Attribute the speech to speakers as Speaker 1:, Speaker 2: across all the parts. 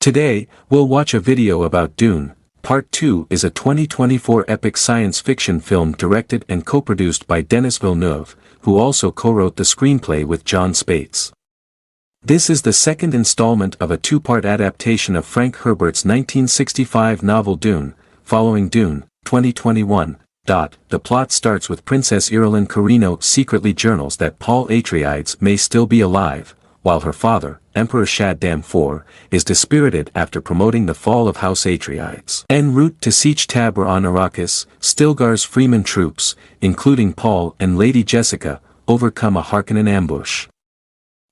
Speaker 1: Today, we'll watch a video about Dune. Part 2 is a 2024 epic science fiction film directed and co-produced by Denis Villeneuve, who also co-wrote the screenplay with John Spaihts. This is the second installment of a two-part adaptation of Frank Herbert's 1965 novel Dune, following Dune, 2021. The plot starts with Princess Irulan Carino secretly journals that Paul Atreides may still be alive, while her father, Emperor Shaddam IV, is dispirited after promoting the fall of House Atreides. En route to Siege Tabr on Arrakis, Stilgar's Freeman troops, including Paul and Lady Jessica, overcome a Harkonnen ambush.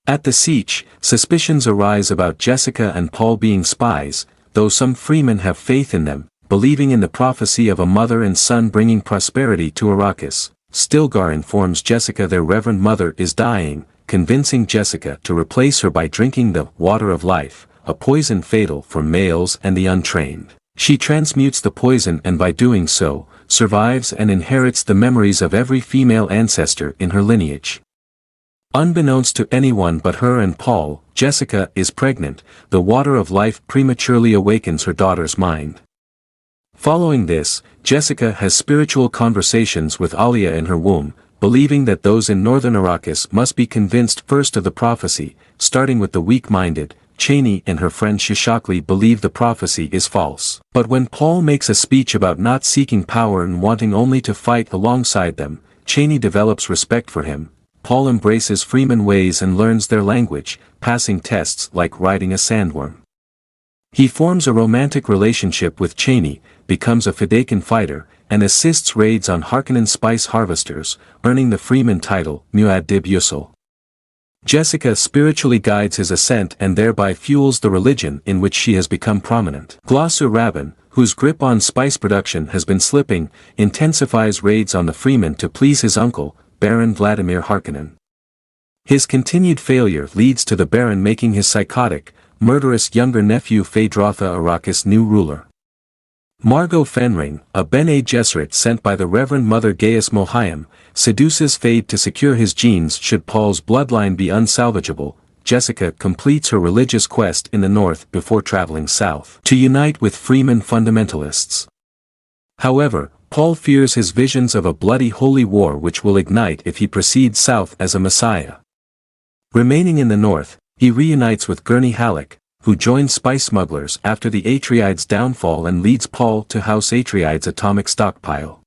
Speaker 1: At the siege, suspicions arise about Jessica and Paul being spies, though some Freemen have faith in them, believing in the prophecy of a mother and son bringing prosperity to Arrakis. Stilgar informs Jessica their Reverend Mother is dying, convincing Jessica to replace her by drinking the water of life, a poison fatal for males and the untrained. She transmutes the poison and by doing so, survives and inherits the memories of every female ancestor in her lineage. Unbeknownst to anyone but her and Paul, Jessica is pregnant. The water of life prematurely awakens her daughter's mind. Following this, Jessica has spiritual conversations with Alia in her womb, believing that those in northern Arrakis must be convinced first of the prophecy, starting with the weak-minded. Chani and her friend Shishakli believe the prophecy is false. But when Paul makes a speech about not seeking power and wanting only to fight alongside them, Chani develops respect for him. Paul embraces Freeman ways and learns their language, passing tests like riding a sandworm. He forms a romantic relationship with Chani, becomes a Fedaykin fighter, and assists raids on Harkonnen spice harvesters, earning the Freeman title, Muad'Dib Yusul. Jessica spiritually guides his ascent and thereby fuels the religion in which she has become prominent. Glossu Rabban, whose grip on spice production has been slipping, intensifies raids on the Freeman to please his uncle, Baron Vladimir Harkonnen. His continued failure leads to the Baron making his psychotic, murderous younger nephew Phaedrotha Arrakis' new ruler. Margot Fenring, a Bene Gesserit sent by the Reverend Mother Gaius Mohiam, seduces Fade to secure his genes should Paul's bloodline be unsalvageable. Jessica completes her religious quest in the north before traveling south to unite with Freeman fundamentalists. However, Paul fears his visions of a bloody holy war which will ignite if he proceeds south as a messiah. Remaining in the north, he reunites with Gurney Halleck, who joins spice smugglers after the Atreides' downfall and leads Paul to House Atreides' atomic stockpile.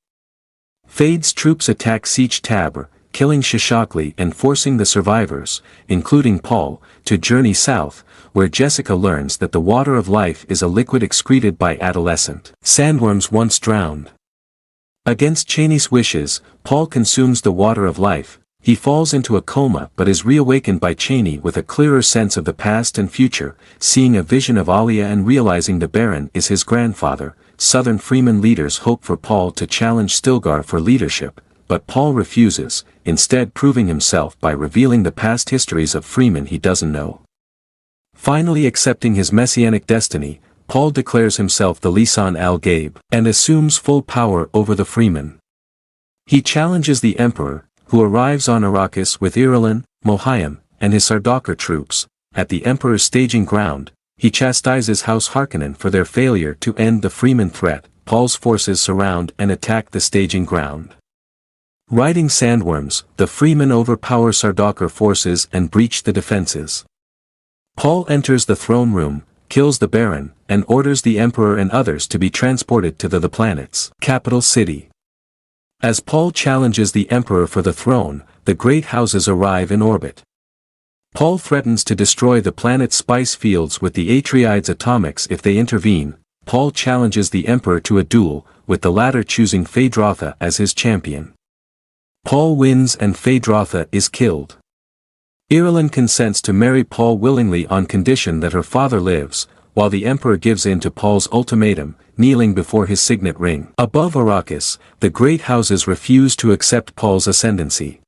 Speaker 1: Fade's troops attack Siege Tabr, killing Shishakli and forcing the survivors, including Paul, to journey south, where Jessica learns that the water of life is a liquid excreted by adolescent sandworms once drowned. Against Chani's wishes, Paul consumes the water of life. He falls into a coma but is reawakened by Chani with a clearer sense of the past and future, seeing a vision of Alia and realizing the Baron is his grandfather. Southern Freeman leaders hope for Paul to challenge Stilgar for leadership, but Paul refuses, instead proving himself by revealing the past histories of Freeman he doesn't know. Finally accepting his messianic destiny, Paul declares himself the Lisan al-Gaib, and assumes full power over the Freeman. He challenges the Emperor, who arrives on Arrakis with Irulan, Mohiam, and his Sardaukar troops. At the Emperor's staging ground, he chastises House Harkonnen for their failure to end the Freeman threat. Paul's forces surround and attack the staging ground. Riding sandworms, the Freemen overpower Sardaukar forces and breach the defenses. Paul enters the throne room, kills the Baron, and orders the Emperor and others to be transported to the planet's capital city. As Paul challenges the Emperor for the throne, the great houses arrive in orbit. Paul threatens to destroy the planet's spice fields with the Atreides atomics if they intervene. Paul challenges the Emperor to a duel, with the latter choosing Phaedrotha as his champion. Paul wins and Phaedrotha is killed. Irulan consents to marry Paul willingly on condition that her father lives, while the Emperor gives in to Paul's ultimatum, kneeling before his signet ring. Above Arrakis, the great houses refuse to accept Paul's ascendancy.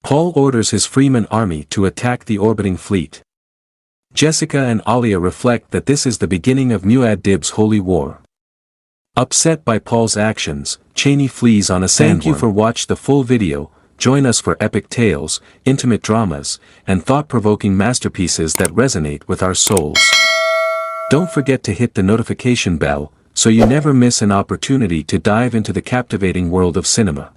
Speaker 1: Paul orders his Freeman army to attack the orbiting fleet. Jessica and Alia reflect that this is the beginning of Muad'Dib's holy war. Upset by Paul's actions, Chani flees on a sandworm. Thank you for watching the full video. Join us for epic tales, intimate dramas, and thought-provoking masterpieces that resonate with our souls. Don't forget to hit the notification bell, so you never miss an opportunity to dive into the captivating world of cinema.